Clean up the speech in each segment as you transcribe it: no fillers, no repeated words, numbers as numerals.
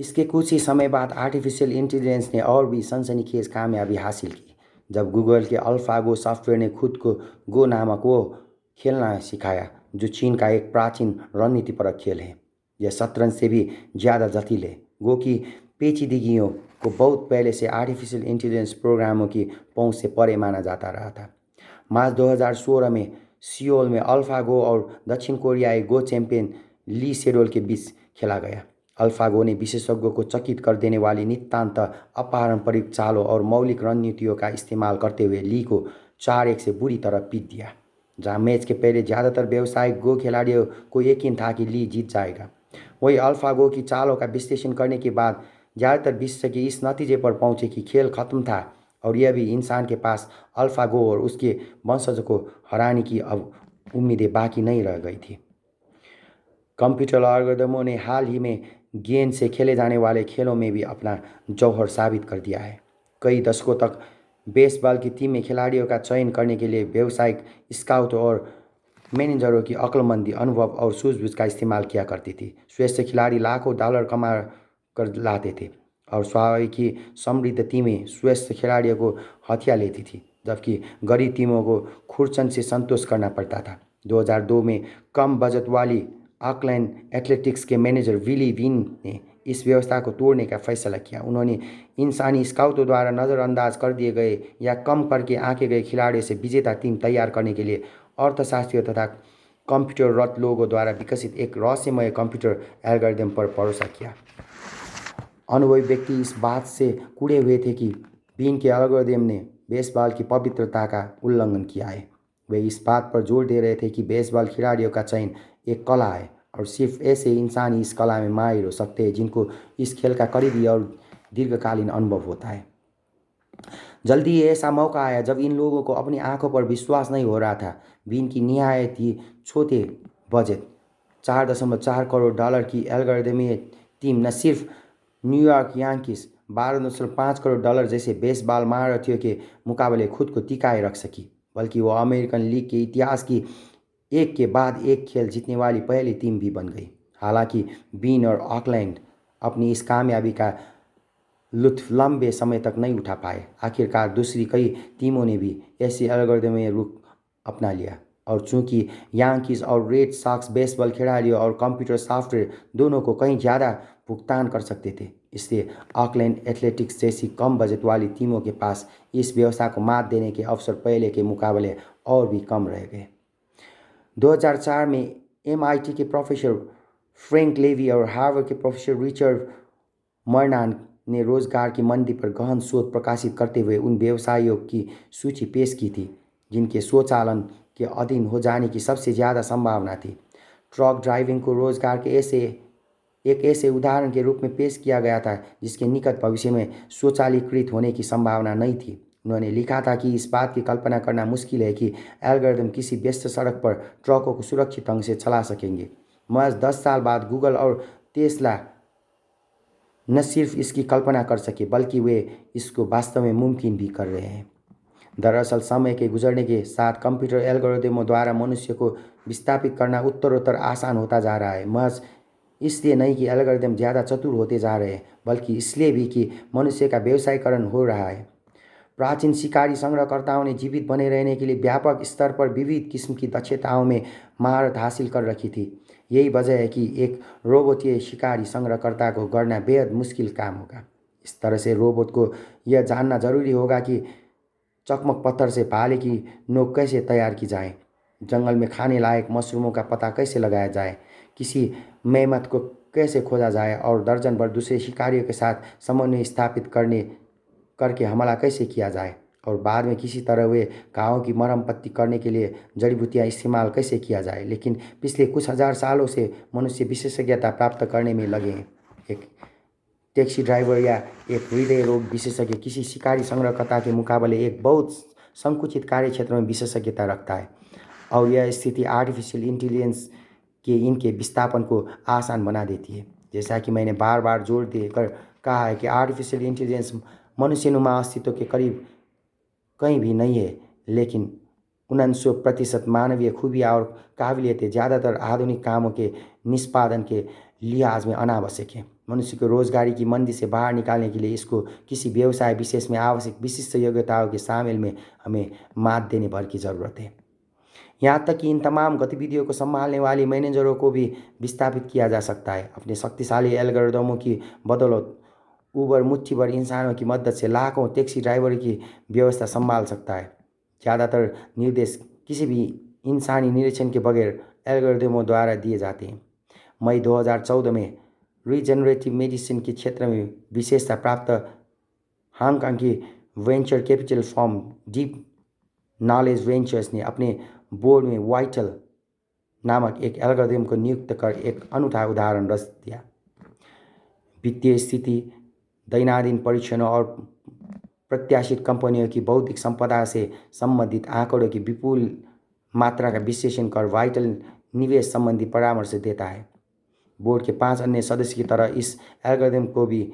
इसके कुछ ही समय बाद आर्टिफिशियल इंटेलिजेंस ने और भी सनसनीखेज कामयाबी हासिल की जब गूगल के अल्फागो सॉफ्टवेयर ने खुद को गो नामक वो खेलना सिखाया जो चीन का एक प्राचीन रणनीतिपरक खेल है। यह शतरंज से भी ज़्यादा जटिल है। गो की पेचीदगियों को बहुत पहले से आर्टिफिशियल इंटेलिजेंस प्रोग्रामों की पहुंच से परे माना जाता रहा था। मार्च 2016 में सियोल में अल्फागो और दक्षिण कोरियाई गो चैंपियन ली सेडोल के बीच खेला गया। अल्फागो ने विशेषज्ञों को चकित कर देने वाली नितांत अपारंपरिक चालों और मौलिक रणनीतियों का इस्तेमाल करते हुए ली को 4-1 से बुरी तरह पीट दिया। जहां मैच के पहले ज़्यादातर व्यावसायिक गो खिलाड़ियों को यकीन था कि ली जीत जाएगा, वही अल्फागो की चालों का विश्लेषण करने के बाद ज़्यादातर विशेषज्ञ इस नतीजे पर पहुंचे कि खेल खत्म था और यह भी इंसान के पास अल्फागो और उसके वंशजों को हराने की अब उम्मीदें बाकी नहीं रह गई थी। कंप्यूटर एल्गोरिदमों ने हाल ही में गेंद से खेले जाने वाले खेलों में भी अपना जौहर साबित कर दिया है। कई दशकों तक बेसबॉल की टीम में खिलाड़ियों का चयन करने के लिए व्यावसायिक स्काउट और मैनेजरों की अक्लमंदी, अनुभव और सूझबूझ का इस्तेमाल किया करती थी। श्रेष्ठ खिलाड़ी लाखों डॉलर कमा कर लाते थे और स्वाभाविक ही समृद्ध टीमें श्रेष्ठ खिलाड़ियों को हथिया लेती थी, जबकि गरीब टीमों को खुरचंद से संतोष करना पड़ता था। 2002 में कम बजट वाली ऑकलैंड एथलेटिक्स के मैनेजर विली विन ने इस व्यवस्था को तोड़ने का फैसला किया। उन्होंने इंसानी स्काउटों द्वारा नज़रअंदाज कर दिए गए या कम करके आंके गए खिलाड़ियों से विजेता टीम तैयार करने के लिए अर्थशास्त्रियों तथा कंप्यूटर रत लोगों द्वारा विकसित एक रहस्यमय कंप्यूटर एल्गोरिदम पर भरोसा किया। अनुभवी व्यक्ति इस बात से कुढ़े हुए थे कि बीन के एल्गोरिदम ने बेसबॉल की पवित्रता का उल्लंघन किया है। वे इस बात पर जोर दे रहे थे कि बेसबॉल खिलाड़ियों का चयन एक कला है और सिर्फ ऐसे इंसान ही इस कला में माहिर हो सकते हैं जिनको इस खेल का करीबी और दीर्घकालीन अनुभव होता है। जल्दी ही ऐसा मौका आया जब इन लोगों को अपनी आंखों पर विश्वास नहीं हो रहा था। बीन की निहायत ही छोटे बजट 4.4 करोड़ डॉलर की एल्गोरिदमीय टीम न सिर्फ न्यूयॉर्क यांकीज 12.5 करोड़ डॉलर जैसे बेसबॉल महारथियों के मुकाबले खुद को टिकाए रख सकी, बल्कि वो अमेरिकन लीग के इतिहास की एक के बाद एक खेल जीतने वाली पहली टीम भी बन गई। हालांकि बीन और ऑकलैंड अपनी इस कामयाबी का लुत्फ लंबे समय तक नहीं उठा पाए। आखिरकार दूसरी कई टीमों ने भी ऐसे एल्गोरिदम रुख अपना लिया और चूंकि यांकीज और रेड सॉक्स बेसबॉल खिलाड़ियों और कंप्यूटर सॉफ्टवेयर दोनों को कहीं ज़्यादा भुगतान कर सकते थे, इसलिए ऑकलैंड एथलेटिक्स जैसी कम बजट वाली टीमों के पास इस व्यवस्था को मात देने के अवसर पहले के मुकाबले और भी कम रह गए। 2004 में MIT के प्रोफेसर फ्रैंक लेवी और हार्वर्ड के प्रोफेसर रिचर्ड मर्नान ने रोजगार की मंदी पर गहन शोध प्रकाशित करते हुए उन व्यवसायियों की सूची पेश की थी जिनके स्वचालन के अधीन हो जाने की सबसे ज़्यादा संभावना थी। ट्रक ड्राइविंग को रोजगार के ऐसे उदाहरण के रूप में पेश किया गया था जिसके निकट भविष्य में स्वचालीकृत होने की संभावना नहीं थी। उन्होंने लिखा था कि इस बात की कल्पना करना मुश्किल है कि एल्गोरिदम किसी व्यस्त सड़क पर ट्रकों को सुरक्षित ढंग से चला सकेंगे। महज 10 साल बाद गूगल और टेस्ला न सिर्फ इसकी कल्पना कर सके बल्कि वे इसको वास्तव में मुमकिन भी कर रहे हैं। दरअसल समय के गुजरने के साथ कंप्यूटर एल्गोरिदमों द्वारा मनुष्य को विस्थापित करना उत्तरोत्तर आसान होता जा रहा है। महज इसलिए नहीं कि एल्गोरिदम ज़्यादा चतुर होते जा रहे हैं, बल्कि इसलिए भी कि मनुष्य का व्यवसायीकरण हो रहा है। प्राचीन शिकारी संग्रहकर्ताओं ने जीवित बने रहने के लिए व्यापक स्तर पर विविध किस्म की दक्षताओं में महारत हासिल कर रखी थी। यही वजह है कि एक रोबोटीय शिकारी संग्रहकर्ता को गढ़ना बेहद मुश्किल काम होगा। इस तरह से रोबोट को यह जानना जरूरी होगा कि चकमक पत्थर से भाले की नोक कैसे तैयार की जाए, जंगल में खाने लायक मशरूमों का पता कैसे लगाया जाए, किसी मेहमत को कैसे खोजा जाए और दर्जन भर दूसरे शिकारियों के साथ समन्वय स्थापित करके हमला कैसे किया जाए और बाद में किसी तरह वे घावों की मरहम पट्टी करने के लिए जड़ी बूटियाँ इस्तेमाल कैसे किया जाए। लेकिन पिछले कुछ हजार सालों से मनुष्य विशेषज्ञता प्राप्त करने में लगे हैं। एक टैक्सी ड्राइवर या एक हृदय रोग विशेषज्ञ किसी शिकारी संग्रहकर्ता के मुकाबले एक बहुत संकुचित कार्य क्षेत्र में विशेषज्ञता रखता है और यह स्थिति आर्टिफिशियल इंटेलिजेंस के इनके विस्थापन को आसान बना देती है। जैसा कि मैंने बार बार जोर देकर कहा है कि आर्टिफिशियल इंटेलिजेंस मनुष्यनुमा अस्तित्व के करीब कहीं भी नहीं है, लेकिन 99% मानवीय खूबियाँ और काबिलियतें ज़्यादातर आधुनिक कामों के निष्पादन के लिहाज में अनावश्यक है। मनुष्य को रोजगारी की मंदी से बाहर निकालने के लिए इसको किसी व्यवसाय विशेष में आवश्यक विशिष्ट योग्यताओं के शामिल में हमें मात देने भर की ज़रूरत है। यहाँ तक कि इन तमाम गतिविधियों को संभालने वाली मैनेजरों को भी विस्थापित किया जा सकता है। अपने शक्तिशाली एल्गोरिदमों की बदौलत उबर मुट्ठी भर इंसानों की मदद से लाखों टैक्सी ड्राइवर की व्यवस्था संभाल सकता है। ज़्यादातर निर्देश किसी भी इंसानी निरीक्षण के बगैर एल्गोरिदमों द्वारा दिए जाते हैं। मई 2014 में रीजनरेटिव मेडिसिन के क्षेत्र में विशेषता प्राप्त हांगकांग की venture capital firm deep knowledge ventures ने अपने बोर्ड में वाइटल नामक एक एल्गोरिदम को नियुक्त कर एक अनूठा उदाहरण रच दिया। वित्तीय स्थिति, दैनंदिन परीक्षणों और प्रत्याशित कंपनियों की बौद्धिक संपदा से संबंधित आंकड़ों की विपुल मात्रा का विश्लेषण कर वाइटल निवेश संबंधी परामर्श देता है। बोर्ड के 5 अन्य सदस्य की तरह इस एल्गोरिदम को भी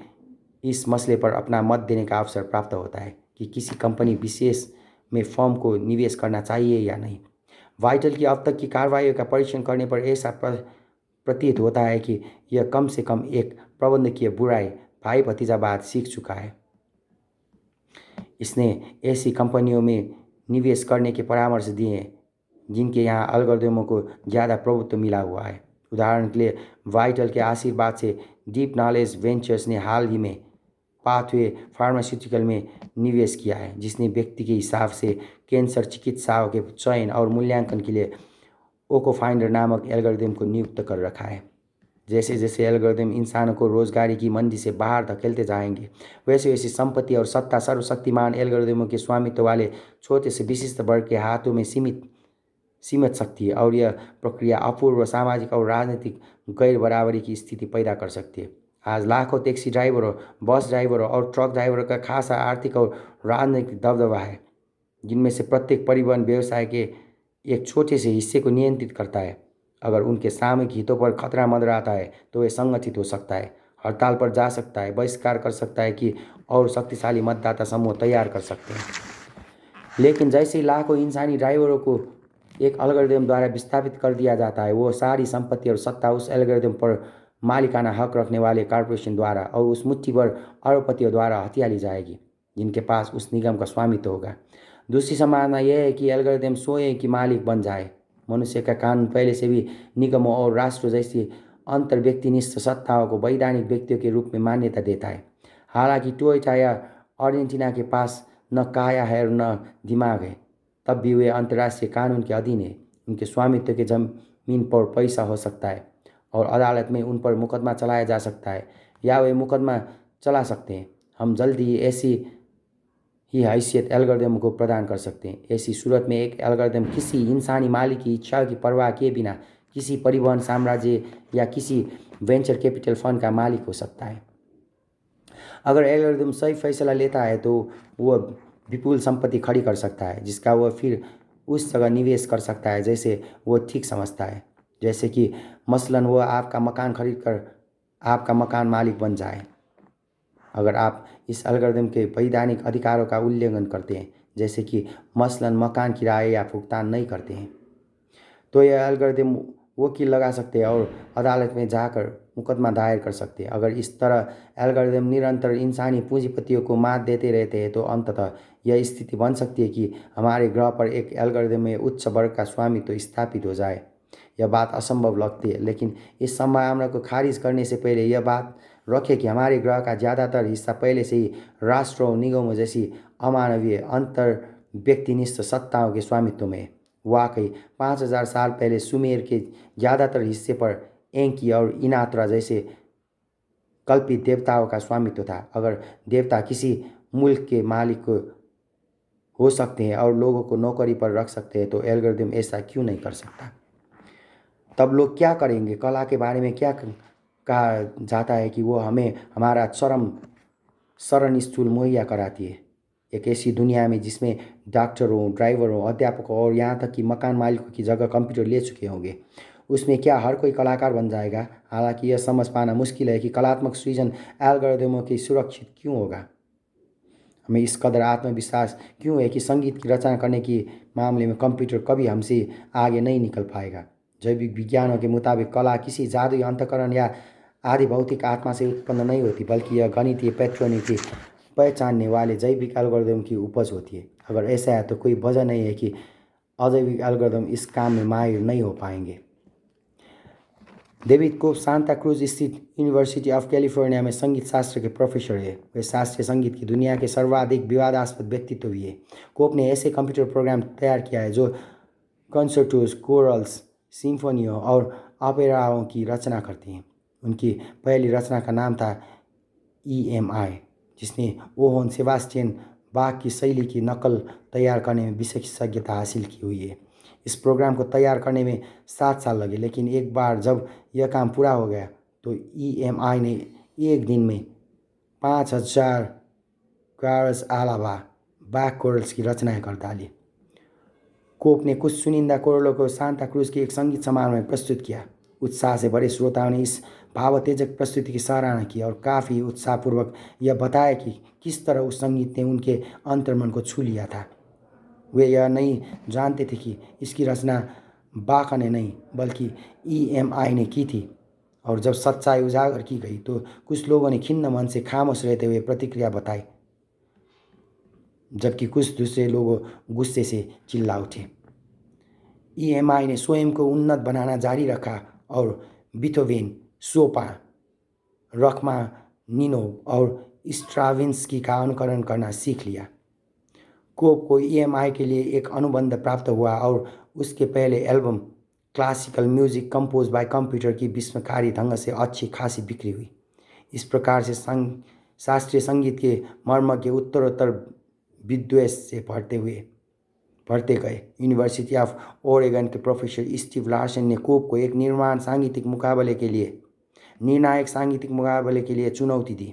इस मसले पर अपना मत देने का अवसर प्राप्त होता है कि किसी कंपनी विशेष में फर्म को निवेश करना चाहिए या नहीं। वाइटल की अब तक की कार्रवाइयों का परीक्षण करने पर ऐसा प्रतीत होता है कि यह कम से कम एक प्रबंधकीय बुराई भाई भतीजावाद सीख चुका है। इसने ऐसी कंपनियों में निवेश करने के परामर्श दिए हैं जिनके यहाँ एल्गोरिदमों को ज़्यादा प्रभुत्व मिला हुआ है। उदाहरण के लिए वाइटल के आशीर्वाद से डीप नॉलेज वेंचर्स ने हाल ही में पाथवे फार्मास्यूटिकल में निवेश किया है, जिसने व्यक्ति के हिसाब से कैंसर चिकित्साओं के चयन और मूल्यांकन के लिए ओकोफाइंडर नामक एल्गोरिदम को नियुक्त कर रखा है। जैसे जैसे एल्गोरिदम इंसानों को रोजगारी की मंदी से बाहर धकेलते जाएंगे, वैसे वैसे संपत्ति और सत्ता सर्वशक्तिमान एल्गोरिदमों के स्वामित्व वाले छोटे से विशिष्ट वर्ग के हाथों में सीमित सकती है और यह प्रक्रिया अपूर्व सामाजिक और राजनीतिक गैर बराबरी की स्थिति पैदा कर सकती है। आज लाखों टैक्सी ड्राइवरों, बस ड्राइवरों और ट्रक ड्राइवरों का खासा आर्थिक और राजनीतिक दबदबा है, जिनमें से प्रत्येक परिवहन व्यवसाय के एक छोटे से हिस्से को नियंत्रित करता है। अगर उनके सामूहिक हितों पर खतरा मंडराता है तो वे संगठित हो सकता है, हड़ताल पर जा सकता है, बहिष्कार कर सकता है कि और शक्तिशाली मतदाता समूह तैयार कर सकते हैं। लेकिन जैसे ही लाखों इंसानी ड्राइवरों को एक एल्गोरिदम द्वारा विस्थापित कर दिया जाता है, वो सारी संपत्ति और सत्ता उस एल्गोरिदम पर मालिकाना हक रखने वाले कॉरपोरेशन द्वारा और उस मुट्ठी भर अरबपतियों द्वारा हथिया ली जाएगी जिनके पास उस निगम का स्वामित्व होगा। दूसरी संभावना यह है कि एल्गोरिदम स्वयं की मालिक बन जाए। मनुष्य का कानून पहले से भी निगमों और राष्ट्रों जैसी अंतर व्यक्तिनिष्ठ सत्ताओं को वैधानिक व्यक्तियों के रूप में मान्यता देता है। हालांकि टोयोटा या अर्जेंटीना के पास न काया है और न दिमाग है, तब भी वे अंतर्राष्ट्रीय कानून के अधीन है। उनके स्वामित्व के जमीन पर पैसा हो सकता है और अदालत में उन पर मुकदमा चलाया जा सकता है या वे मुकदमा चला सकते हैं। हम जल्दी ही ऐसी ही हैसियत एल्गोरिदम को प्रदान कर सकते हैं। ऐसी सूरत में एक एल्गोरिदम किसी इंसानी मालिक की इच्छा की परवाह किए बिना किसी परिवहन साम्राज्य या किसी वेंचर कैपिटल फंड का मालिक हो सकता है। अगर एल्गोरिदम सही फैसला लेता है तो वह विपुल संपत्ति खड़ी कर सकता है जिसका वह फिर उस जगह निवेश कर सकता है जैसे वह ठीक समझता है। जैसे कि मसलन वह आपका मकान खरीद कर आपका मकान मालिक बन जाए अगर आप इस एल्गोरिदम के वैधानिक अधिकारों का उल्लंघन करते हैं, जैसे कि मसलन मकान किराए या भुगतान नहीं करते हैं, तो यह एल्गोरिदम वकील लगा सकते हैं और अदालत में जाकर मुकदमा दायर कर सकते हैं। अगर इस तरह एल्गोरिदम निरंतर इंसानी पूंजीपतियों को मात देते रहते हैं तो अंततः यह स्थिति बन सकती है कि हमारे ग्रह पर एक एल्गोरिदम में उच्च वर्ग का स्वामित्व स्थापित हो जाए। यह बात असंभव लगती है, लेकिन इस संभावना को खारिज करने से पहले यह बात रखें कि हमारे ग्रह का ज़्यादातर हिस्सा पहले से ही राष्ट्रों, निगमों जैसी अमानवीय अंतर व्यक्तिनिष्ठ सत्ताओं के स्वामित्व में है। वाकई 5000 साल पहले सुमेर के ज़्यादातर हिस्से पर एंकी और इनात्रा जैसे कल्पित देवताओं का स्वामित्व था। अगर देवता किसी मुल्क के मालिक हो सकते हैं और लोगों को नौकरी पर रख सकते हैं तो एल्गोरिदम ऐसा क्यों नहीं कर सकता? तब लोग क्या करेंगे? कला के बारे में क्या कहा जाता है कि वो हमें हमारा शरण स्थल मुहैया कराती है। एक ऐसी दुनिया में जिसमें डॉक्टरों, ड्राइवरों, अध्यापकों और यहाँ तक कि मकान मालिकों की जगह कंप्यूटर ले चुके होंगे, उसमें क्या हर कोई कलाकार बन जाएगा? हालांकि यह समझ पाना मुश्किल है कि कलात्मक सृजन एल्गोरिदमों की सुरक्षित क्यों होगा। हमें इस कदर आत्मविश्वास क्यों है कि संगीत की रचना करने के मामले में कंप्यूटर कभी हमसे आगे नहीं निकल पाएगा। जैविक विज्ञानों के मुताबिक कला किसी जादुई अंतःकरण या आदि भौतिक आत्मा से उत्पन्न नहीं होती, बल्कि यह गणितीय पैटर्न की पहचानने वाले जैविक एल्गोरिदम की उपज होती है। अगर ऐसा है तो कोई वजह नहीं है कि अजैविक एल्गोरिदम इस काम में माहिर नहीं हो पाएंगे। डेविड कोप सांता क्रूज स्थित यूनिवर्सिटी ऑफ कैलिफोर्निया में संगीत शास्त्र के प्रोफेसर है। वे शास्त्रीय संगीत की दुनिया के सर्वाधिक विवादास्पद व्यक्तित्व भी है। कोप ने ऐसे कंप्यूटर प्रोग्राम तैयार किया है जो कंसर्टोस, कोरल्स, सिम्फोनियों और ऑपेराओं की रचना करती हैं। उनकी पहली रचना का नाम था EMI, जिसने ओहोन सेबास्टियन बाख की शैली की नकल तैयार करने में विशेषज्ञता हासिल की हुई है। इस प्रोग्राम को तैयार करने में 7 साल लगे, लेकिन एक बार जब यह काम पूरा हो गया तो EMI ने एक दिन में 5000 कार्स अलावा बाख कोरल्स की रचनाएं कर डाली। कोप ने कुछ चुनिंदा कोरलों को सांता क्रूज के एक संगीत समारोह में प्रस्तुत किया। उत्साह से भरे श्रोताओं ने इस भावोत्तेजक प्रस्तुति की सराहना की और काफ़ी उत्साहपूर्वक यह बताया कि किस तरह उस संगीत ने उनके अंतर्मन को छू लिया था। वे यह नहीं जानते थे कि इसकी रचना बाख ने नहीं बल्कि EMI ने की थी। और जब सच्चाई उजागर की गई तो कुछ लोगों ने खिन्न मन से खामोश रहते हुए प्रतिक्रिया बताई, जबकि कुछ दूसरे लोग गुस्से से चिल्ला उठे। EMI ने स्वयं को उन्नत बनाना जारी रखा और बीथोवेन, शोपान, रखमानिनोव और स्ट्राविंस्की का अनुकरण करना सीख लिया। कोप को EMI के लिए एक अनुबंध प्राप्त हुआ और उसके पहले album classical music compose bye computer की विस्मयकारी ढंग से अच्छी खासी बिक्री हुई। इस प्रकार से शास्त्रीय संगीत के मर्मज्ञ उत्तरोत्तर विद्वेष से बढ़ते गए। यूनिवर्सिटी ऑफ ओरेगन के प्रोफेसर स्टीव लार्सन ने कोप को एक निर्णायक सांगीतिक मुकाबले के लिए चुनौती दी।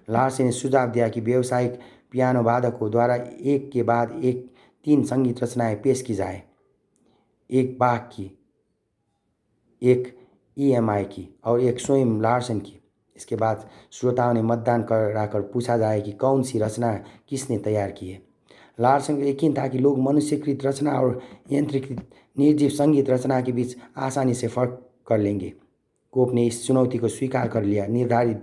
लार्सन ने सुझाव दिया कि व्यावसायिक पियानो वादकों द्वारा एक के बाद एक 3 संगीत रचनाएं पेश की जाए, एक बाख की, एक EMI की और एक स्वयं लार्सन की। इसके बाद श्रोताओं ने मतदान कराकर पूछा जाए कि कौन सी रचना किसने तैयार की है। लार्सन को यकीन था कि लोग मनुष्यकृत रचना और यंत्रीकृत निर्जीव संगीत रचना के बीच आसानी से फर्क कर लेंगे। कोप ने इस चुनौती को स्वीकार कर लिया। निर्धारित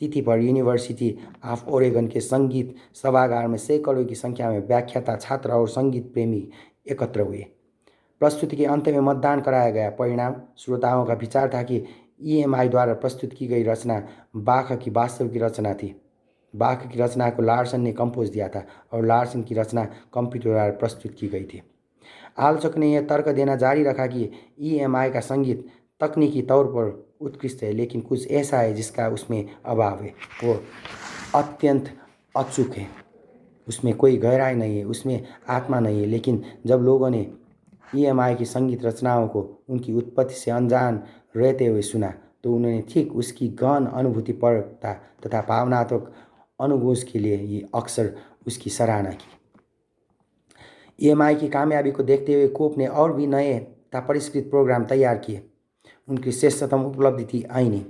तिथि पर यूनिवर्सिटी ऑफ ओरेगन के संगीत सभागार में सैकड़ों की संख्या में व्याख्याता, छात्र और संगीत प्रेमी एकत्र हुए। प्रस्तुति के अंत में मतदान कराया गया। परिणाम श्रोताओं का विचार था कि EMI द्वारा प्रस्तुत की गई रचना बाख की वास्तविक रचना थी। बाख की रचना को लार्सन ने कंपोज दिया था और लार्सन की रचना कंप्यूटर द्वारा प्रस्तुत की गई थी। आलोचक ने यह तर्क देना जारी रखा कि EMI का संगीत तकनीकी तौर पर उत्कृष्ट है, लेकिन कुछ ऐसा है जिसका उसमें अभाव है। वो अत्यंत अचूक है, उसमें कोई गहराई नहीं है, उसमें आत्मा नहीं है। लेकिन जब लोगों ने EMI की संगीत रचनाओं को उनकी उत्पत्ति से अनजान रहते हुए सुना तो उन्होंने ठीक उसकी गहन अनुभूतिपरकता तथा भावनात्मक अनुगोष के लिए ही अक्सर उसकी सराहना की। EMI की कामयाबी को देखते हुए कोप ने और भी नए तथा परिष्कृत प्रोग्राम तैयार किए। उनकी श्रेष्ठतम उपलब्धि थी आईनी,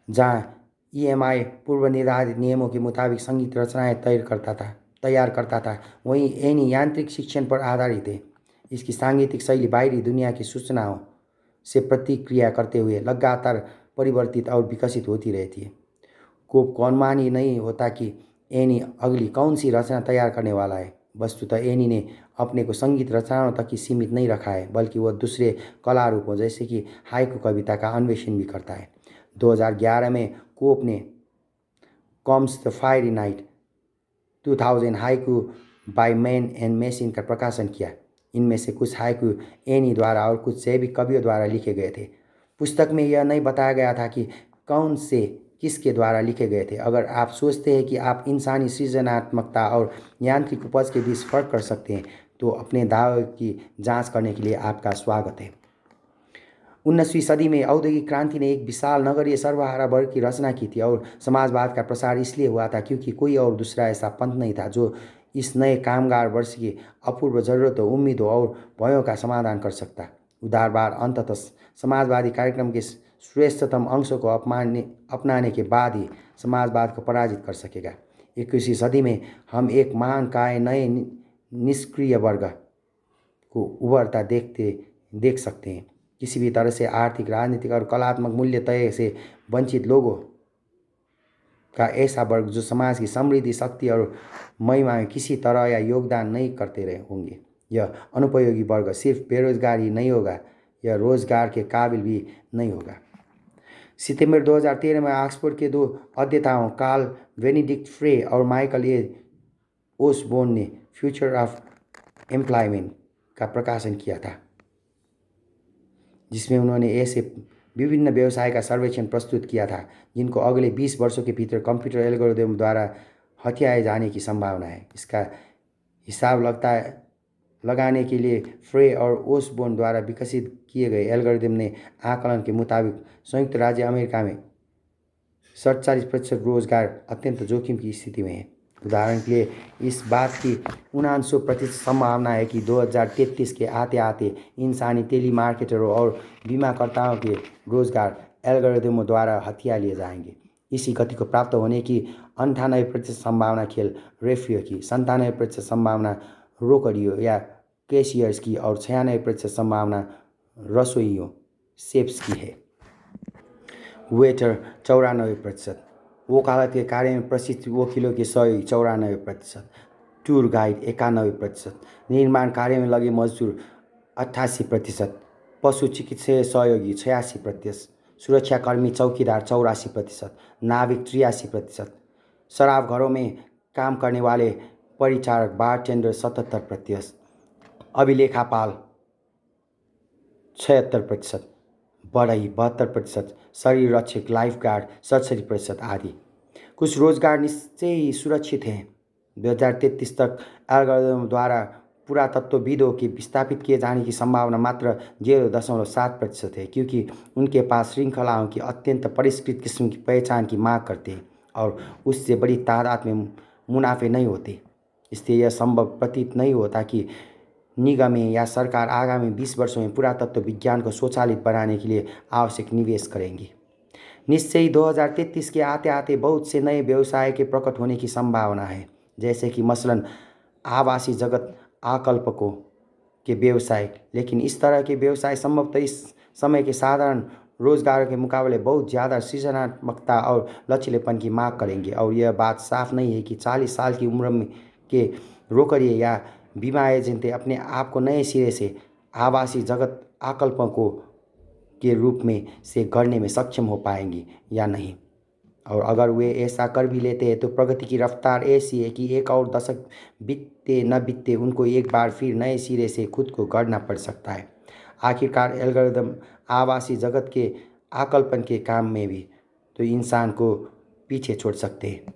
जहाँ EMI पूर्व निर्धारित नियमों के मुताबिक संगीत रचनाएं तैयार करता था। वहीं एनी यांत्रिक शिक्षण पर आधारित है। इसकी सांगीतिक शैली बाहरी दुनिया की सूचनाओं से प्रतिक्रिया करते हुए लगातार परिवर्तित और विकसित होती रहती है। कोप को अनुमान ही नहीं होता कि एनी अगली कौन सी रचना तैयार करने वाला है। वस्तुतः एनी ने अपने को संगीत रचनाओं तक ही सीमित नहीं रखा है, बल्कि वह दूसरे कला रूपों जैसे कि हाइकू कविता का अन्वेषण भी करता है। 2011 में कोप ने comes the fiery night 2000 haiku by man and machine का प्रकाशन किया। इनमें से कुछ हाइकू एनी द्वारा और कुछ जैविक कवियों द्वारा लिखे गए थे। पुस्तक में यह नहीं बताया गया था कि कौन से किसके द्वारा लिखे गए थे। अगर आप सोचते हैं कि आप इंसानी सृजनात्मकता और यांत्रिक उपज के बीच फर्क कर सकते हैं तो अपने दावे की जांच करने के लिए आपका स्वागत है। 19वीं सदी में औद्योगिक क्रांति ने एक विशाल नगरीय सर्वहारा वर्ग की रचना की थी और समाजवाद का प्रसार इसलिए हुआ था क्योंकि कोई और दूसरा ऐसा पंथ नहीं था जो इस नए कामगार वर्ष की अपूर्व जरूरतों, उम्मीदों और भयों का समाधान कर सकता। उदारवाद अंततः समाजवादी कार्यक्रम के श्रेष्ठतम अंशों को अपनाने के बाद ही समाजवाद को पराजित कर सकेगा। 21वीं सदी में हम एक महान काय नए निष्क्रिय वर्ग को उभरता देख सकते हैं। किसी भी तरह से आर्थिक, राजनीतिक और कलात्मक मूल्य तय से वंचित लोगों का ऐसा वर्ग जो समाज की समृद्धि, शक्ति और महिमा में किसी तरह या योगदान नहीं करते रहे होंगे। यह अनुपयोगी वर्ग सिर्फ बेरोजगार ही नहीं होगा, यह रोजगार के काबिल भी नहीं होगा। सितंबर 2013 में ऑक्सफोर्ड के 2 अध्येताओं कार्ल बेनेडिक्ट फ्रे और माइकल ए ओसबोर्न ने फ्यूचर ऑफ एम्प्लॉयमेंट का प्रकाशन किया था, जिसमें उन्होंने ऐसे विभिन्न व्यवसाय का सर्वेक्षण प्रस्तुत किया था जिनको अगले 20 वर्षों के भीतर कंप्यूटर एल्गोरिदम द्वारा हथियाए जाने की संभावना है। इसका हिसाब लगाने के लिए फ्रे और ओसबोर्न द्वारा विकसित किए गए एल्गोरिदम ने आकलन के मुताबिक संयुक्त राज्य अमेरिका में 47% रोजगार अत्यंत जोखिम की स्थिति में है। उदाहरण के लिए इस बात की 49% संभावना है कि 2033 के आते आते इंसानी टेलीमार्केटरों और बीमाकर्ताओं के रोजगार एल्गोरिदमों द्वारा हथिया लिए जाएंगे। इसी गति को प्राप्त होने की 98% संभावना खेल रेफियो की, 97% संभावना रोकड़ियों या कैशियर्स की और 96% संभावना रसोइयों शेफ्स की है। वेटर 94%, वकालत के कार्य में प्रशिक्षित वकीलों की सहयोगी 94%, टूर गाइड 91%, निर्माण कार्य में लगे मजदूर 88%, पशु चिकित्सीय सहयोगी 86%, सुरक्षाकर्मी चौकीदार 84%, नाविक 83%, शराब घरों में काम करने वाले परिचारक बारटेंडर 77%, अभिलेखापाल 76%, बढ़ई 72%, शरीर रक्षक लाइफ गार्ड 67% आदि। कुछ रोजगार निश्चय ही सुरक्षित हैं। 2033 तक एल्गोरिदम द्वारा पुरातत्वविदों के विस्थापित किए जाने की संभावना मात्र 0.7% है, क्योंकि उनके पास श्रृंखलाओं की अत्यंत परिष्कृत किस्म की पहचान की मांग करते हैं और उससे बड़ी तादाद में मुनाफे नहीं होते। इसलिए यह संभव प्रतीत नहीं होता कि निगमें या सरकार आगामी 20 वर्षों में पुरातत्व विज्ञान को स्वचालित बनाने के लिए आवश्यक निवेश करेंगी। निश्चय ही 2033 के आते आते बहुत से नए व्यवसाय के प्रकट होने की संभावना है, जैसे कि मसलन आवासीय जगत आकल्पकों के व्यवसाय। लेकिन इस तरह के व्यवसाय संभवतः इस समय के साधारण रोजगार के मुकाबले बहुत ज़्यादा सृजनात्मकता और लचीलेपन की मांग करेंगे। और यह बात साफ नहीं है कि 40 साल की उम्र में के रोकड़िए या बीमा एजेंटें अपने आप को नए सिरे से आवासीय जगत आकल्पकों के रूप में से गढ़ने में सक्षम हो पाएंगी या नहीं। और अगर वे ऐसा कर भी लेते हैं तो प्रगति की रफ्तार ऐसी है कि एक और दशक बीतते न बीतते उनको एक बार फिर नए सिरे से खुद को गढ़ना पड़ सकता है। आखिरकार एल्गोरिदम आवासीय जगत के आकल्पन के काम में भी तो इंसान को पीछे छोड़ सकते हैं।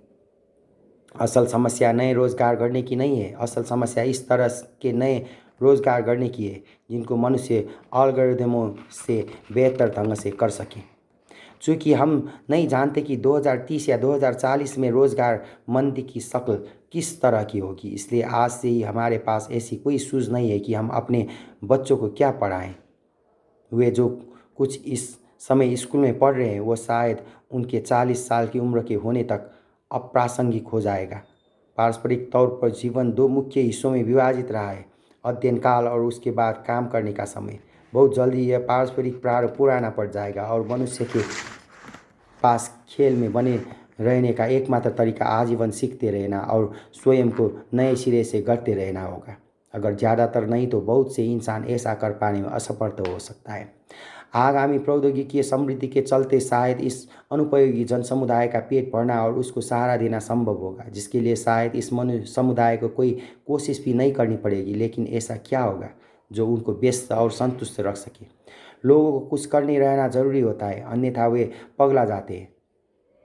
असल समस्या नए रोजगार गढ़ने की नहीं है, असल समस्या इस तरह के नए रोजगार गढ़ने की है जिनको मनुष्य एल्गोरिदमों से बेहतर ढंग से कर सके। चूँकि हम नहीं जानते कि 2030 या 2040 में रोजगार मंदी की शक्ल किस तरह की होगी, इसलिए आज से ही हमारे पास ऐसी कोई सूझ नहीं है कि हम अपने बच्चों को क्या पढ़ाएं। वे जो कुछ इस समय स्कूल में पढ़ रहे हैं वो शायद उनके 40 साल की उम्र के होने तक अप्रासंगिक हो जाएगा। पारस्परिक तौर पर जीवन 2 मुख्य हिस्सों में विभाजित रहा है, अध्ययन काल और उसके बाद काम करने का समय। बहुत जल्दी यह पारस्परिक प्रारूप पुराना पड़ जाएगा और मनुष्य के पास खेल में बने रहने का एकमात्र तरीका आजीवन सीखते रहना और स्वयं को नए सिरे से गढ़ते रहना होगा। अगर ज़्यादातर नहीं तो बहुत से इंसान ऐसा कर पाने में असमर्थ हो सकता है। आगामी प्रौद्योगिकी समृद्धि के चलते शायद इस अनुपयोगी जनसमुदाय का पेट भरना और उसको सहारा देना संभव होगा, जिसके लिए शायद इस मनुष्य समुदाय को कोई कोशिश भी नहीं करनी पड़ेगी। लेकिन ऐसा क्या होगा जो उनको व्यस्त और संतुष्ट रख सके? लोगों को कुछ करने रहना जरूरी होता है, अन्यथा वे पगला जाते हैं।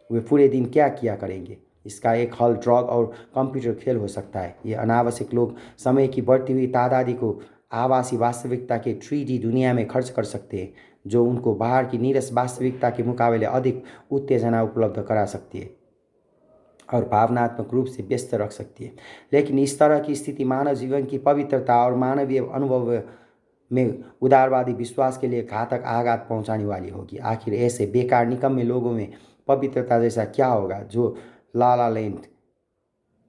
वे पूरे दिन क्या किया करेंगे? इसका एक हल ड्रग और कंप्यूटर खेल हो सकता है। ये अनावश्यक लोग समय की बढ़ती हुई तादादी को आभासी वास्तविकता के 3D दुनिया में खर्च कर सकते हैं, जो उनको बाहर की नीरस वास्तविकता के मुकाबले अधिक उत्तेजना उपलब्ध करा सकती है और भावनात्मक रूप से व्यस्त रख सकती है। लेकिन इस तरह की स्थिति मानव जीवन की पवित्रता और मानवीय अनुभव में उदारवादी विश्वास के लिए घातक आघात पहुंचाने वाली होगी। आखिर ऐसे बेकार निकम्मे लोगों में पवित्रता जैसा क्या होगा जो ला ला लैंड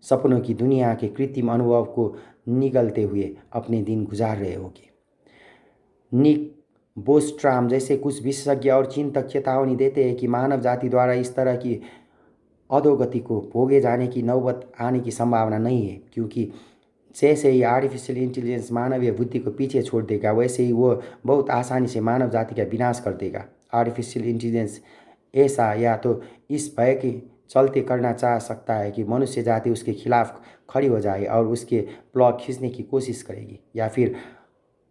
सपनों की दुनिया के कृत्रिम अनुभव को निगलते हुए अपने दिन गुजार रहे होंगे? निक बोस्ट्राम जैसे कुछ विशेषज्ञ और चिंतक चेतावनी देते हैं कि मानव जाति द्वारा इस तरह की अधोगति को भोगे जाने की नौबत आने की संभावना नहीं है, क्योंकि जैसे ही आर्टिफिशियल इंटेलिजेंस मानवीय बुद्धि को पीछे छोड़ देगा, वैसे ही वो बहुत आसानी से मानव जाति का विनाश कर देगा। आर्टिफिशियल इंटेलिजेंस ऐसा या तो इस भय के चलते करना चाह सकता है कि मनुष्य जाति उसके खिलाफ खड़ी हो जाए और उसके प्लॉट खींचने की कोशिश करेगी, या फिर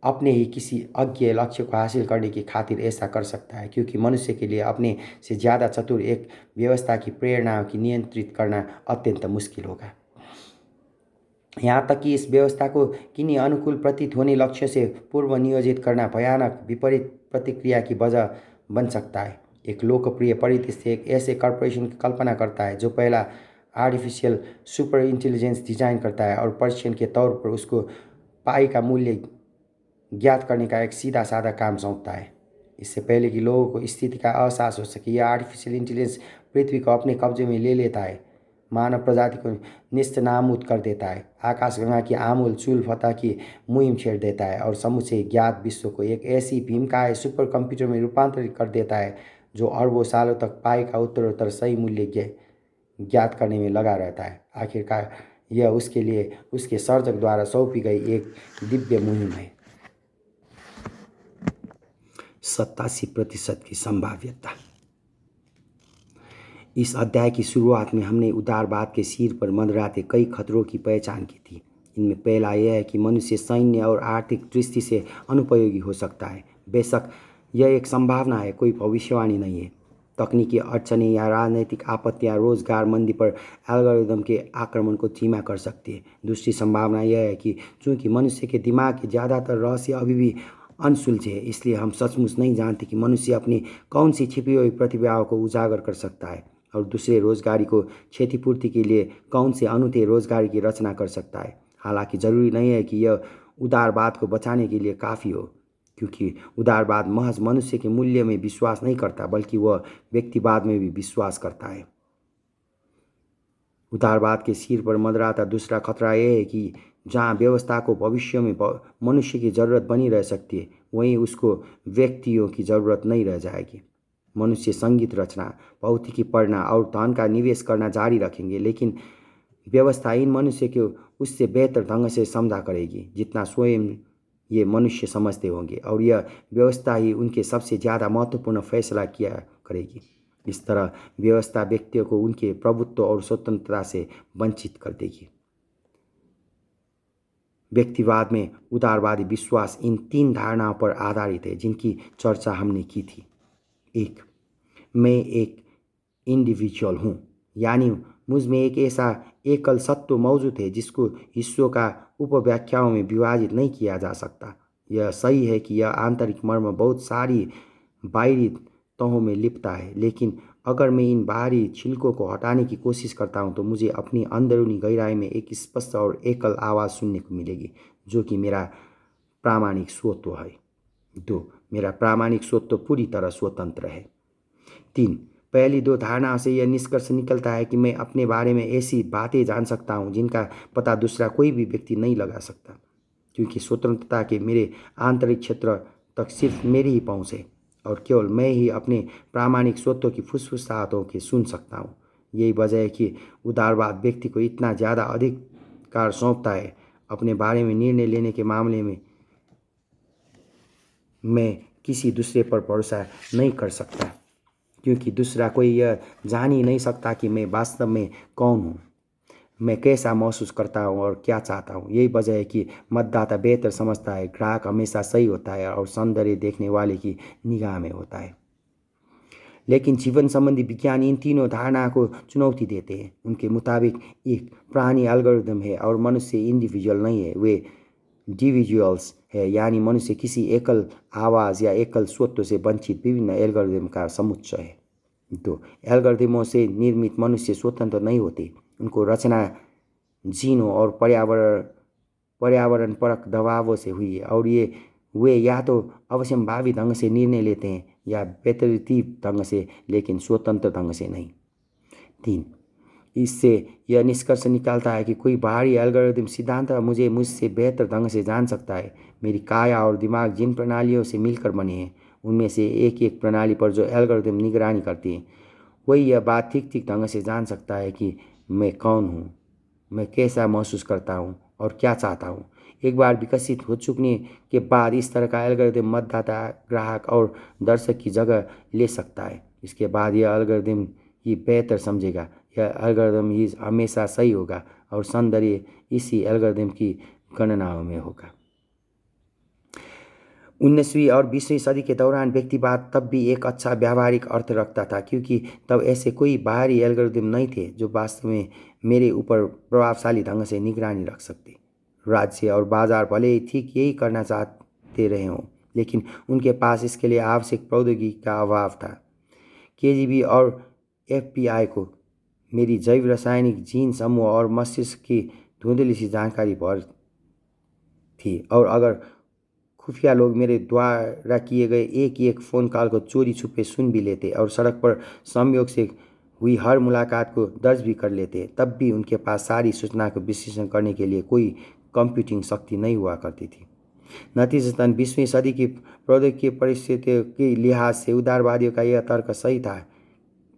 अपने ही किसी अज्ञेय लक्ष्य को हासिल करने की खातिर ऐसा कर सकता है, क्योंकि मनुष्य के लिए अपने से ज़्यादा चतुर एक व्यवस्था की प्रेरणाओं की नियंत्रित करना अत्यंत मुश्किल होगा। यहाँ तक कि इस व्यवस्था को किन्हीं अनुकूल प्रतीत होने लक्ष्य से पूर्व नियोजित करना भयानक विपरीत प्रतिक्रिया की वजह बन सकता है। एक लोकप्रिय परिदृश्य एक ऐसे कॉरपोरेशन की कल्पना करता है जो पहला आर्टिफिशियल सुपर इंटेलिजेंस डिजाइन करता है और परीक्षण के तौर पर उसको पाई का मूल्य ज्ञात करने का एक सीधा साधा काम सौंपता है। इससे पहले कि लोगों को स्थिति का एहसास हो सके, यह आर्टिफिशियल इंटेलिजेंस पृथ्वी को अपने कब्जे में ले लेता है, मानव प्रजाति को नेस्तनाबूद कर देता है, आकाशगंगा की आमूल चूल फतह की मुहिम छेड़ देता है और समूचे ज्ञात विश्व को एक ऐसी भीमकाय सुपर कंप्यूटर में रूपांतरित कर देता है जो अरबों सालों तक पाई का उत्तरोत्तर सही मूल्य ज्ञात करने में लगा रहता है। आखिरकार यह उसके लिए उसके सर्जक द्वारा सौंपी गई एक दिव्य मुहिम है। 87% की संभाव्यता। इस अध्याय की शुरुआत में हमने उदारवाद के सिर पर मंडराते कई खतरों की पहचान की थी। इनमें पहला यह है कि मनुष्य सैन्य और आर्थिक दृष्टि से अनुपयोगी हो सकता है। बेशक यह एक संभावना है, कोई भविष्यवाणी नहीं है। तकनीकी अड़चनें या राजनीतिक आपत्तियां रोजगार मंदी पर एल्गोरिदम के आक्रमण को धीमा कर सकती है। दूसरी संभावना यह है कि चूंकि मनुष्य के दिमाग के ज़्यादातर रहस्य अभी भी अनसुलझे है, इसलिए हम सचमुच नहीं जानते कि मनुष्य अपनी कौन सी छिपी हुई प्रतिभाओं को उजागर कर सकता है और दूसरे रोजगारी को क्षतिपूर्ति के लिए कौन से अनूठे रोजगार की रचना कर सकता है। हालांकि जरूरी नहीं है कि यह उदारवाद को बचाने के लिए काफ़ी हो, क्योंकि उदारवाद महज मनुष्य के मूल्य में विश्वास नहीं करता, बल्कि वह व्यक्तिवाद में भी विश्वास करता है। उदारवाद के सिर पर मंडराता दूसरा खतरा यह है कि जहाँ व्यवस्था को भविष्य में मनुष्य की ज़रूरत बनी रह सकती है, वहीं उसको व्यक्तियों की ज़रूरत नहीं रह जाएगी। मनुष्य संगीत रचना, भौतिकी पढ़ना और धन का निवेश करना जारी रखेंगे, लेकिन व्यवस्था इन मनुष्य को उससे बेहतर ढंग से समझा करेगी जितना स्वयं ये मनुष्य समझते होंगे, और यह व्यवस्था ही उनके सबसे ज़्यादा महत्वपूर्ण फैसला किया करेगी। इस तरह व्यवस्था व्यक्तियों को उनके प्रभुत्व और स्वतंत्रता से वंचित कर देगी। व्यक्तिवाद में उदारवादी विश्वास इन 3 धारणाओं पर आधारित है जिनकी चर्चा हमने की थी। 1, मैं एक इंडिविजुअल हूँ, यानी मुझ में एक ऐसा एकल सत्व मौजूद है जिसको हिस्सों का उपव्याख्याओं में विभाजित नहीं किया जा सकता। यह सही है कि यह आंतरिक मर्म बहुत सारी बाहरी तहों में लिपटा है, लेकिन अगर मैं इन बाहरी छिलकों को हटाने की कोशिश करता हूँ तो मुझे अपनी अंदरूनी गहराई में एक स्पष्ट और एकल आवाज़ सुनने को मिलेगी, जो कि मेरा प्रामाणिक स्वत्व है। 2, मेरा प्रामाणिक स्वत्व पूरी तरह स्वतंत्र है। 3, पहली 2 धारणाओं से यह निष्कर्ष निकलता है कि मैं अपने बारे में ऐसी बातें जान सकता हूँ जिनका पता दूसरा कोई भी व्यक्ति नहीं लगा सकता, क्योंकि स्वतंत्रता के मेरे आंतरिक क्षेत्र तक सिर्फ मेरी ही पहुँच है और केवल मैं ही अपने प्रामाणिक स्वत्व की फुसफुसाहटों के सुन सकता हूँ। यही वजह है कि उदारवाद व्यक्ति को इतना ज़्यादा अधिकार सौंपता है अपने बारे में निर्णय लेने के मामले में मैं किसी दूसरे पर भरोसा नहीं कर सकता, क्योंकि दूसरा कोई यह जान ही नहीं सकता कि मैं वास्तव में कौन हूँ, मैं कैसा महसूस करता हूँ और क्या चाहता हूँ। यही वजह है कि मतदाता बेहतर समझता है, ग्राहक हमेशा सही होता है और सौंदर्य देखने वाले की निगाह में होता है। लेकिन जीवन संबंधी विज्ञान इन तीनों धारणा को चुनौती देते हैं। उनके मुताबिक एक प्राणी एल्गोरिदम है और मनुष्य इंडिविजुअल नहीं है, वे डिविजुअल्स है, यानी मनुष्य किसी एकल आवाज़ या एकल स्वत्व से वंचित विभिन्न एल्गोरिदम का समुच्चय है। 2, एल्गोरिदमों से निर्मित मनुष्य स्वतंत्र नहीं होते, उनको रचना जीनों और पर्यावरण परक दबावों से हुई है और वे या तो अवश्यंभावी ढंग से निर्णय लेते हैं या बेतरतीब ढंग से, लेकिन स्वतंत्र ढंग से नहीं। 3, इससे यह निष्कर्ष निकालता है कि कोई बाहरी एल्गोरिदम सिद्धांत मुझे मुझसे बेहतर ढंग से जान सकता है। मेरी काया और दिमाग जिन प्रणालियों से मिलकर बने हैं, उनमें से एक एक प्रणाली पर जो एल्गोरिदम निगरानी करती है, वही यह बात ठीक ठीक ढंग से जान सकता है कि मैं कौन हूँ, मैं कैसा महसूस करता हूँ और क्या चाहता हूँ। एक बार विकसित हो चुकने के बाद इस तरह का एल्गोरिदम मतदाता, ग्राहक और दर्शक की जगह ले सकता है। इसके बाद यह एल्गोरिदम ही बेहतर समझेगा, यह एल्गोरिदम ही हमेशा सही होगा और सौंदर्य इसी एल्गोरिदम की गणनाओं में होगा। 19वीं और 20वीं सदी के दौरान व्यक्तिवाद तब भी एक अच्छा व्यावहारिक अर्थ रखता था, क्योंकि तब ऐसे कोई बाहरी एल्गोरिदम नहीं थे जो वास्तव में मेरे ऊपर प्रभावशाली ढंग से निगरानी रख सकते। राज्य और बाजार भले ही ठीक यही करना चाहते रहे हों, लेकिन उनके पास इसके लिए आवश्यक प्रौद्योगिकी का अभाव था। केजीबी और एफबीआई को मेरी जैव रासायनिक जीन समूह और मस्तिष्क की धुंधली सी जानकारी भर थी, और अगर खुफिया लोग मेरे द्वारा किए गए एक एक फ़ोन कॉल को चोरी छुपे सुन भी लेते और सड़क पर संयोग से हुई हर मुलाकात को दर्ज भी कर लेते, तब भी उनके पास सारी सूचना को विश्लेषण करने के लिए कोई कंप्यूटिंग शक्ति नहीं हुआ करती थी। नतीजतन 20वीं सदी की प्रौद्योगिकी परिस्थितियों के लिहाज से उदारवादियों का यह तर्क सही था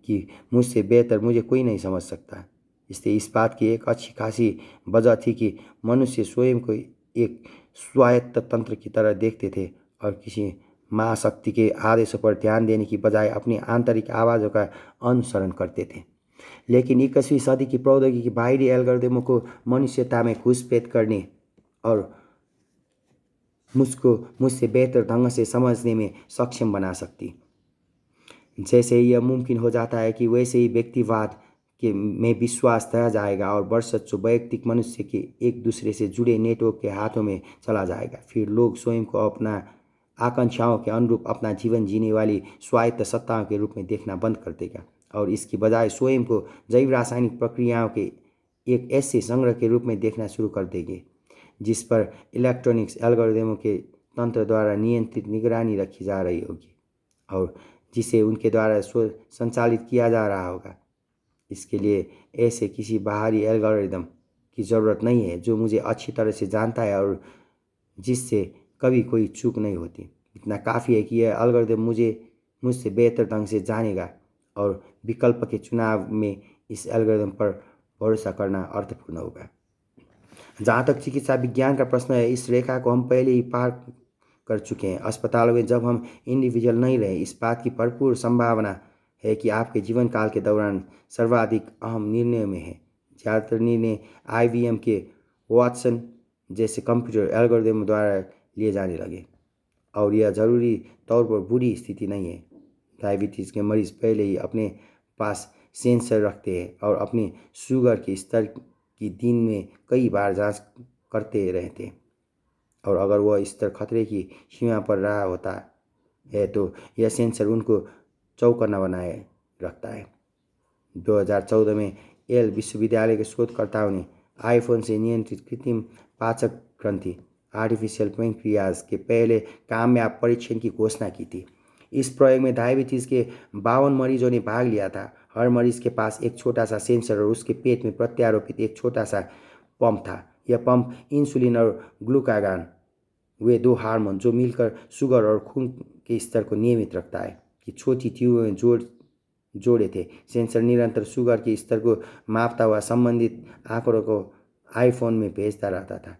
कि मुझसे बेहतर मुझे कोई नहीं समझ सकता। इसलिए इस बात की एक अच्छी खासी वजह थी कि मनुष्य स्वयं को एक स्वायत्त तंत्र की तरह देखते थे और किसी महाशक्ति के आदेशों पर ध्यान देने की बजाय अपनी आंतरिक आवाज़ों का अनुसरण करते थे। लेकिन 21वीं सदी की प्रौद्योगिकी बाहरी एल्गोरिदमों को मनुष्यता में घुसपैठ करने और मुझसे बेहतर ढंग से समझने में सक्षम बना सकती। जैसे यह मुमकिन हो जाता है कि वैसे ही व्यक्तिवाद के में विश्वास रह जाएगा और वर्चस्व वैयक्तिक मनुष्य के एक दूसरे से जुड़े नेटवर्क के हाथों में चला जाएगा। फिर लोग स्वयं को अपना आकांक्षाओं के अनुरूप अपना जीवन जीने वाली स्वायत्त सत्ताओं के रूप में देखना बंद कर देगा और इसकी बजाय स्वयं को जैव रासायनिक प्रक्रियाओं के एक ऐसे संग्रह के रूप में देखना शुरू कर देंगे जिस पर इलेक्ट्रॉनिक्स एल्गोरिदमों के तंत्र द्वारा नियंत्रित निगरानी रखी जा रही होगी और जिसे उनके द्वारा संचालित किया जा रहा होगा। इसके लिए ऐसे किसी बाहरी एल्गोरिदम की ज़रूरत नहीं है जो मुझे अच्छी तरह से जानता है और जिससे कभी कोई चूक नहीं होती। इतना काफ़ी है कि यह एल्गोरिदम मुझसे बेहतर ढंग से जानेगा और विकल्प के चुनाव में इस एल्गोरिदम पर भरोसा करना अर्थपूर्ण होगा। जहाँ तक चिकित्सा विज्ञान का प्रश्न है, इस रेखा को हम पहले ही पार कर चुके हैं। अस्पतालों में जब हम इंडिविजुअल नहीं रहे, इस बात की भरपूर संभावना है कि आपके जीवन काल के दौरान सर्वाधिक अहम निर्णयों में है। ज़्यादातर निर्णय IBM के वाटसन जैसे कंप्यूटर एल्गोरिदम द्वारा लिए जाने लगे और यह ज़रूरी तौर पर बुरी स्थिति नहीं है। डायबिटीज़ के मरीज पहले ही अपने पास सेंसर रखते हैं और अपने शुगर के स्तर की दिन में कई बार जांच करते रहते हैं और अगर वह स्तर खतरे की सीमा पर रहा होता है तो यह सेंसर उनको चौकन्ना बनाए रखता है। 2014 में येल विश्वविद्यालय के शोधकर्ताओं ने आईफोन से नियंत्रित कृत्रिम पाचक ग्रंथि आर्टिफिशियल पेनक्रियाज के पहले कामयाब परीक्षण की घोषणा की थी। इस प्रयोग में डायबिटीज़ के 52 मरीजों ने भाग लिया था। हर मरीज के पास एक छोटा सा सेंसर और उसके पेट में प्रत्यारोपित एक छोटा सा पंप था। यह पंप इंसुलिन और ग्लूकागान, वे दो हार्मोन जो मिलकर शुगर और खून के स्तर को नियमित रखता है, कि छोटी ट्यूबों में जोड़े थे। सेंसर निरंतर शुगर के स्तर को मापता हुआ संबंधित आंकड़ों को आईफोन में भेजता रहता था।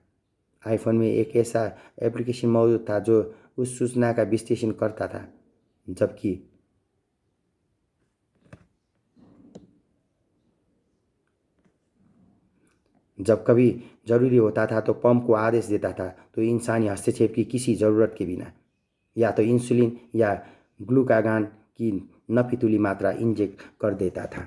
आईफोन में एक ऐसा एप्लीकेशन मौजूद था जो उस सूचना का विश्लेषण करता था, जब कभी जरूरी होता था तो पंप को आदेश देता था तो इंसानी हस्तक्षेप की किसी ज़रूरत के बिना या तो इंसुलिन या ग्लूकागान की नफीतुली मात्रा इंजेक्ट कर देता था।